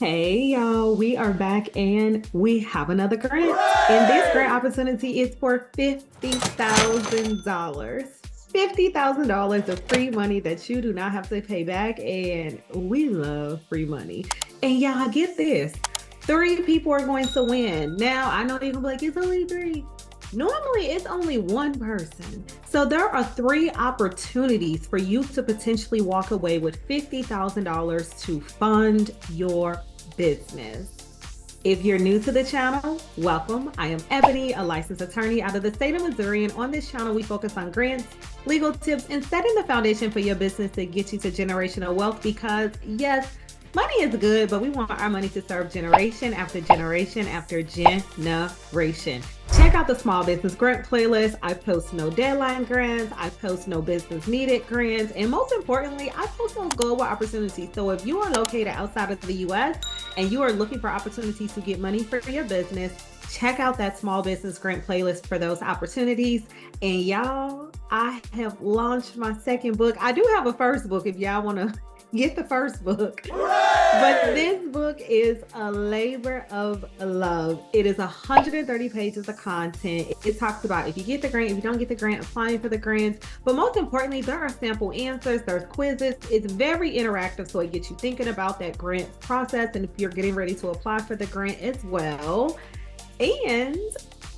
Hey y'all, we are back and we have another grant. And this grant opportunity is for $50,000. $50,000 of free money that you do not have to pay back. And we love free money. And y'all, get this, three people are going to win. Now, I know you're gonna be like, it's only three. Normally, it's only one person. So there are three opportunities for you to potentially walk away with $50,000 to fund your business. If you're new to the channel, welcome. I am Ebony, a licensed attorney out of the state of Missouri. And on this channel, we focus on grants, legal tips, and setting the foundation for your business to get you to generational wealth because, yes, money is good, but we want our money to serve generation after generation after generation. Check out the small business grant playlist. I post no deadline grants. I post no business needed grants. And most importantly, I post those global opportunities. So if you are located outside of the US and you are looking for opportunities to get money for your business, check out that small business grant playlist for those opportunities. And y'all, I have launched my second book. I do have a first book if y'all want to get the first book. But this book is a labor of love. It is 130 pages of content. It talks about if you get the grant, if you don't get the grant, applying for the grants. But most importantly, there are sample answers, there's quizzes. It's very interactive, so it gets you thinking about that grant process and if you're getting ready to apply for the grant as well. And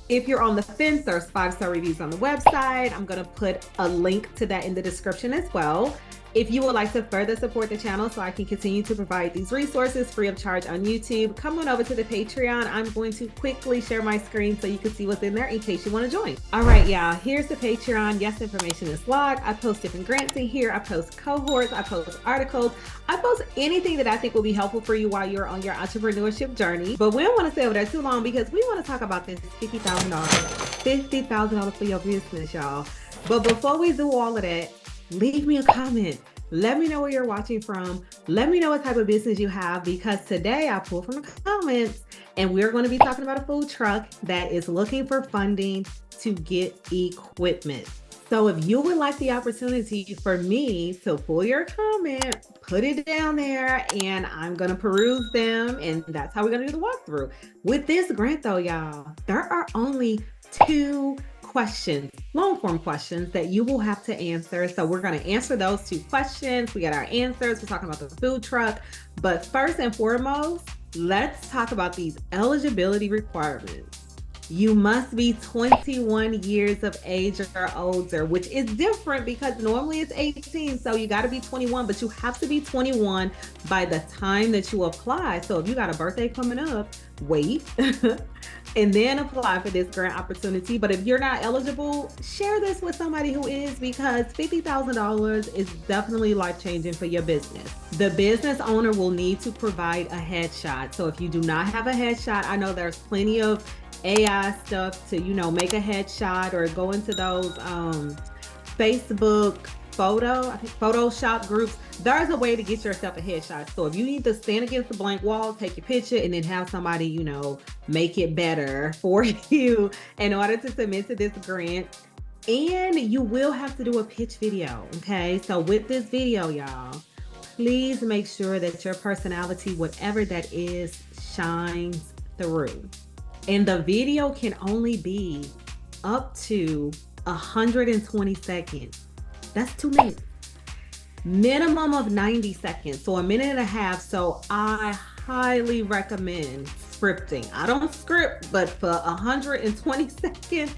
if you're on the fence, there's 5-star reviews on the website. I'm going to put a link to that in the description as well. If you would like to further support the channel so I can continue to provide these resources free of charge on YouTube, come on over to the Patreon. I'm going to quickly share my screen so you can see what's in there in case you want to join. All right, y'all, here's the Patreon. Yes, information is logged. I post different grants in here. I post cohorts. I post articles. I post anything that I think will be helpful for you while you're on your entrepreneurship journey. But we don't want to stay over there too long because we want to talk about this $50,000. $50,000 for your business, y'all. But before we do all of that, leave me a comment. Let me know where you're watching from. Let me know what type of business you have because today I pulled from the comments and we're going to be talking about a food truck that is looking for funding to get equipment. So if you would like the opportunity for me to pull your comment, put it down there and I'm going to peruse them. And that's how we're going to do the walkthrough. With this grant though, y'all, there are only two questions, long form questions that you will have to answer. So we're going to answer those two questions. We got our answers. We're talking about the food truck. But first and foremost, let's talk about these eligibility requirements. You must be 21 years of age or older, which is different because normally it's 18. So you got to be 21, but you have to be 21 by the time that you apply. So if you got a birthday coming up, wait and then apply for this grant opportunity. But if you're not eligible, share this with somebody who is because $50,000 is definitely life-changing for your business. The business owner will need to provide a headshot. So if you do not have a headshot, I know there's plenty of AI stuff to, make a headshot or go into those Facebook I think Photoshop groups. There's a way to get yourself a headshot. So if you need to stand against a blank wall, take your picture and then have somebody, make it better for you in order to submit to this grant. And you will have to do a pitch video. Okay. So with this video, y'all, please make sure that your personality, whatever that is, shines through. And the video can only be up to 120 seconds. That's 2 minutes. Minimum of 90 seconds. So a minute and a half. So I highly recommend scripting. I don't script, but for 120 seconds,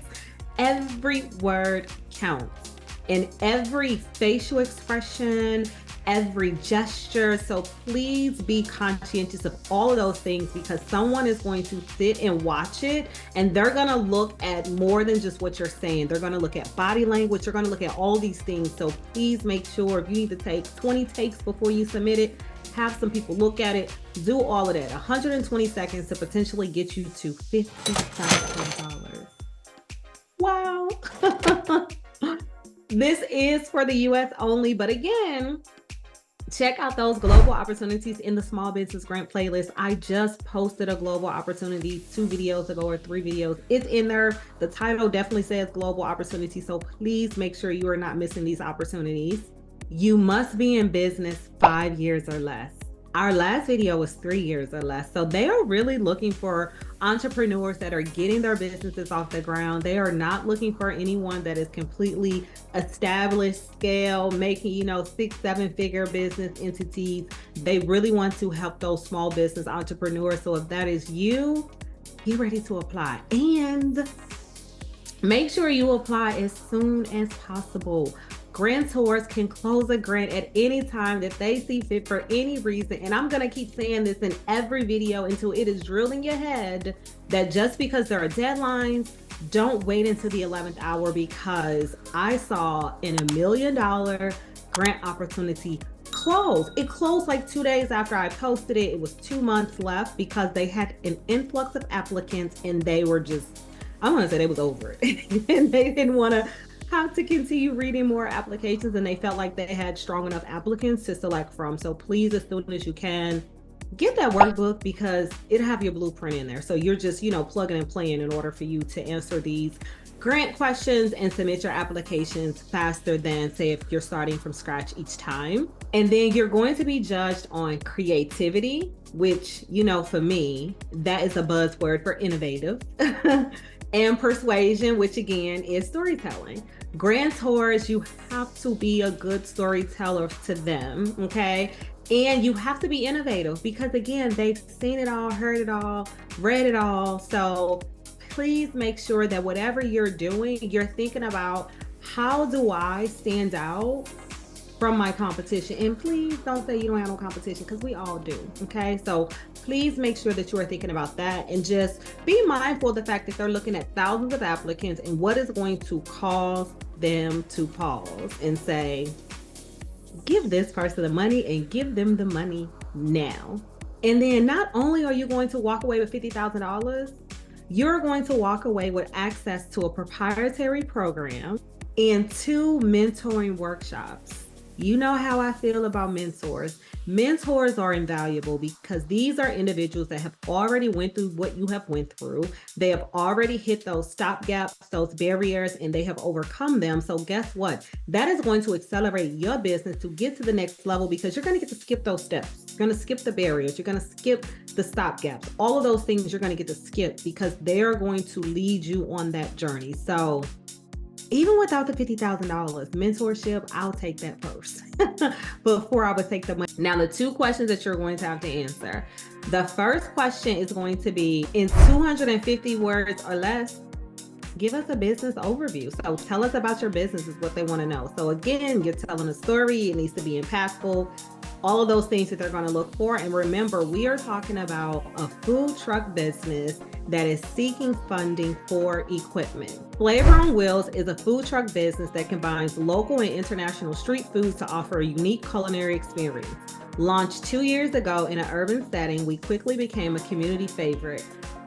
every word counts. And every facial expression, every gesture. So please be conscientious of all of those things because someone is going to sit and watch it and they're going to look at more than just what you're saying. They're going to look at body language. They're going to look at all these things. So please make sure if you need to take 20 takes before you submit it, have some people look at it, do all of that. 120 seconds to potentially get you to $50,000. Wow. This is for the US only, but again, check out those global opportunities in the small business grant playlist. I just posted a global opportunity 2 videos ago or 3 videos. It's in there. The title definitely says global opportunity. So please make sure you are not missing these opportunities. You must be in business 5 years or less. Our last video was 3 years or less. So they are really looking for entrepreneurs that are getting their businesses off the ground. They are not looking for anyone that is completely established, scale, making, 6, 7 figure business entities. They really want to help those small business entrepreneurs. So if that is you, get ready to apply. And make sure you apply as soon as possible. Grantors can close a grant at any time that they see fit for any reason. And I'm going to keep saying this in every video until it is drilled in your head that just because there are deadlines, don't wait until the 11th hour, because I saw an $1 million grant opportunity close. It closed like 2 days after I posted it. It was 2 months left because they had an influx of applicants and they were just, I want to say they was over it. And they didn't want to have to continue reading more applications, and they felt like they had strong enough applicants to select from. So please, as soon as you can, get that workbook because it'll have your blueprint in there. So you're just, plugging and playing in order for you to answer these grant questions and submit your applications faster than, say, if you're starting from scratch each time. And then you're going to be judged on creativity, which, for me, that is a buzzword for innovative. And persuasion, which again is storytelling. Grantors, you have to be a good storyteller to them, okay? And you have to be innovative because again, they've seen it all, heard it all, read it all. So please make sure that whatever you're doing, you're thinking about, how do I stand out from my competition? And please don't say you don't have no competition, because we all do, okay? So please make sure that you are thinking about that, and just be mindful of the fact that they're looking at thousands of applicants and what is going to cause them to pause and say, give this person the money and give them the money now. And then not only are you going to walk away with $50,000, you're going to walk away with access to a proprietary program and 2 mentoring workshops. You know how I feel about mentors. Mentors are invaluable because these are individuals that have already went through what you have went through. They have already hit those stop gaps, those barriers, and they have overcome them. So guess what? That is going to accelerate your business to get to the next level, because you're going to get to skip those steps. You're going to skip the barriers. You're going to skip the stop gaps. All of those things you're going to get to skip because they're going to lead you on that journey. So even without the $50,000 mentorship, I'll take that first before I would take the money. Now, the 2 questions that you're going to have to answer. The first question is going to be, in 250 words or less, give us a business overview. So tell us about your business is what they want to know. So again, you're telling a story. It needs to be impactful. All of those things that they're going to look for. And remember, we are talking about a food truck business that is seeking funding for equipment. Flavor on Wheels is a food truck business that combines local and international street foods to offer a unique culinary experience. Launched 2 years ago in an urban setting, we quickly became a community favorite,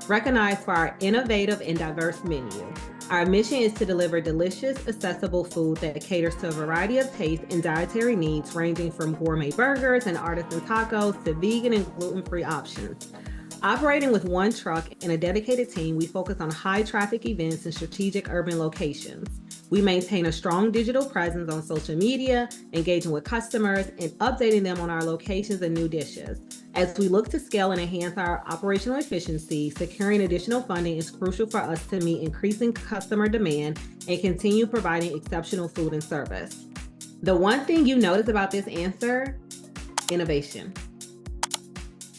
recognized for our innovative and diverse menu. Our mission is to deliver delicious, accessible food that caters to a variety of tastes and dietary needs, ranging from gourmet burgers and artisan tacos to vegan and gluten-free options. Operating with 1 truck and a dedicated team, we focus on high-traffic events and strategic urban locations. We maintain a strong digital presence on social media, engaging with customers and updating them on our locations and new dishes. As we look to scale and enhance our operational efficiency, securing additional funding is crucial for us to meet increasing customer demand and continue providing exceptional food and service. The one thing you notice about this answer, innovation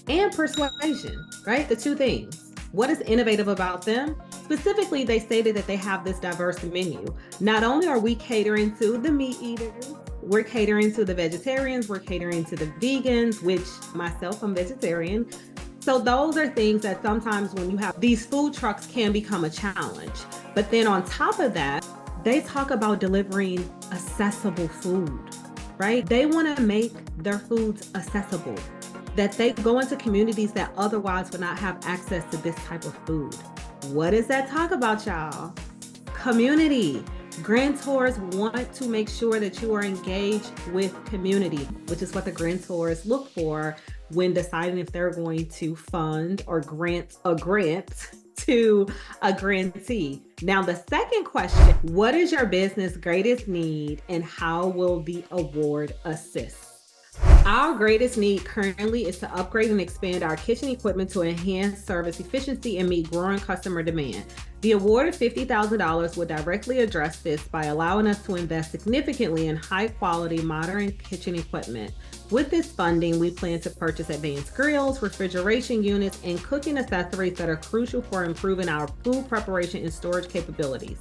and persuasion, right? The 2 things. What is innovative about them? Specifically, they stated that they have this diverse menu. Not only are we catering to the meat eaters, we're catering to the vegetarians, we're catering to the vegans, which myself, I'm vegetarian. So those are things that sometimes when you have these food trucks can become a challenge. But then on top of that, they talk about delivering accessible food, right? They want to make their foods accessible, that they go into communities that otherwise would not have access to this type of food. What does that talk about, y'all? Community. Grantors want to make sure that you are engaged with community, which is what the grantors look for when deciding if they're going to fund or grant a grant to a grantee. Now, the second question, what is your business greatest need and how will the award assist? Our greatest need currently is to upgrade and expand our kitchen equipment to enhance service efficiency and meet growing customer demand. The award of $50,000 will directly address this by allowing us to invest significantly in high-quality modern kitchen equipment. With this funding, we plan to purchase advanced grills, refrigeration units, and cooking accessories that are crucial for improving our food preparation and storage capabilities.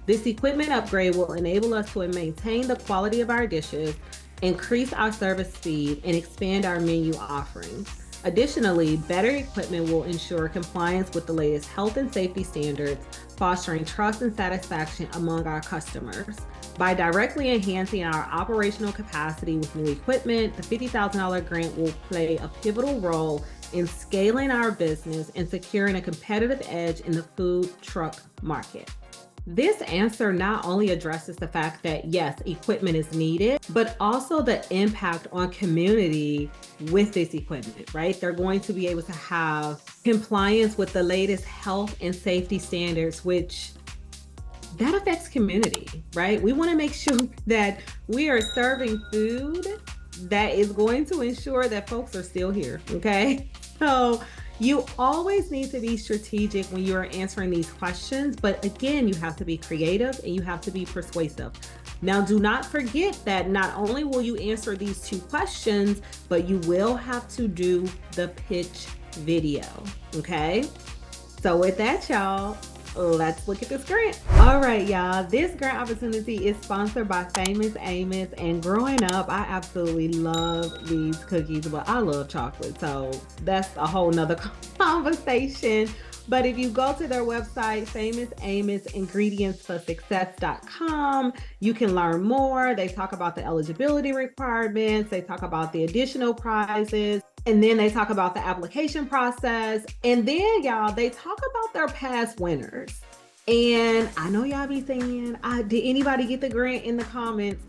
This equipment upgrade will enable us to maintain the quality of our dishes, increase our service speed, and expand our menu offerings. Additionally, better equipment will ensure compliance with the latest health and safety standards, fostering trust and satisfaction among our customers. By directly enhancing our operational capacity with new equipment, the $50,000 grant will play a pivotal role in scaling our business and securing a competitive edge in the food truck market. This answer not only addresses the fact that yes, equipment is needed, but also the impact on community with this equipment, right? They're going to be able to have compliance with the latest health and safety standards, which that affects community, right? We want to make sure that we are serving food that is going to ensure that folks are still here, okay? So you always need to be strategic when you are answering these questions, but again, you have to be creative and you have to be persuasive. Now, do not forget that not only will you answer these two questions, but you will have to do the pitch video, okay? So with that, y'all, let's look at this grant. All right, y'all, this grant opportunity is sponsored by Famous Amos, and growing up, I absolutely love these cookies, but I love chocolate, so that's a whole nother conversation. But if you go to their website, Famous Amos Ingredients for Success.com, you can learn more. They talk about the eligibility requirements, they talk about the additional prizes, and then they talk about the application process. And then, y'all, they talk about their past winners. And I know y'all be saying, did anybody get the grant in the comments?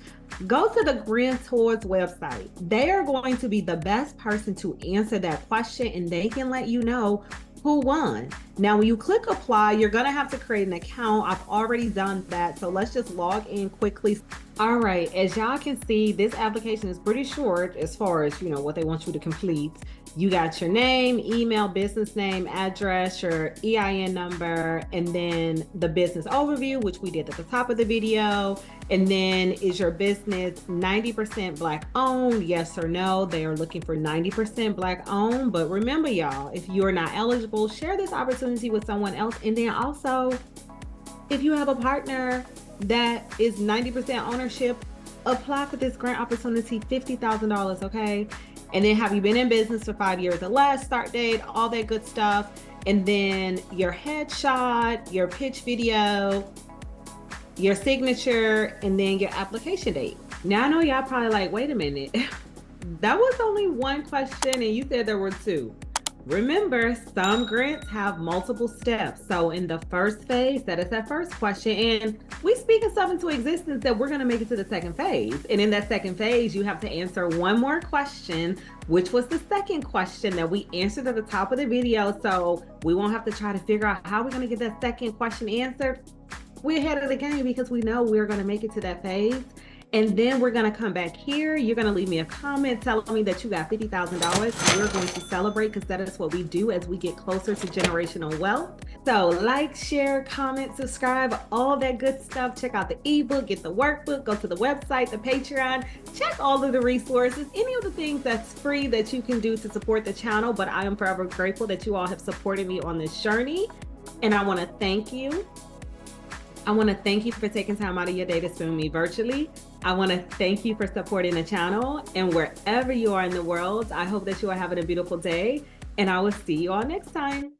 Go to the Grant Towards website. They are going to be the best person to answer that question, and they can let you know who won. Now, when you click apply, you're gonna have to create an account. I've already done that, so let's just log in quickly. All right, as y'all can see, this application is pretty short as far as, what they want you to complete. You got your name, email, business name, address, your EIN number, and then the business overview, which we did at the top of the video. And then, is your business 90% Black owned? Yes or no? They are looking for 90% Black owned. But remember, y'all, if you're not eligible, share this opportunity with someone else. And then also, if you have a partner that is 90% ownership, apply for this grant opportunity, $50,000, okay? And then, have you been in business for 5 years or less, start date, all that good stuff. And then your headshot, your pitch video, your signature, and then your application date. Now, I know y'all probably like, wait a minute, that was only one question and you said there were two. Remember, some grants have multiple steps. So in the first phase, that is that first question. And we speak of stuff into existence that we're going to make it to the second phase. And in that second phase, you have to answer one more question, which was the second question that we answered at the top of the video. So we won't have to try to figure out how we're going to get that second question answered. We're ahead of the game because we know we're going to make it to that phase. And then we're going to come back here. You're going to leave me a comment telling me that you got $50,000. We're going to celebrate because that is what we do as we get closer to generational wealth. So like, share, comment, subscribe, all that good stuff. Check out the ebook, get the workbook, go to the website, the Patreon, check all of the resources, any of the things that's free that you can do to support the channel. But I am forever grateful that you all have supported me on this journey. And I want to thank you. I want to thank you for taking time out of your day to spend with me virtually. I want to thank you for supporting the channel, and wherever you are in the world, I hope that you are having a beautiful day, and I will see you all next time.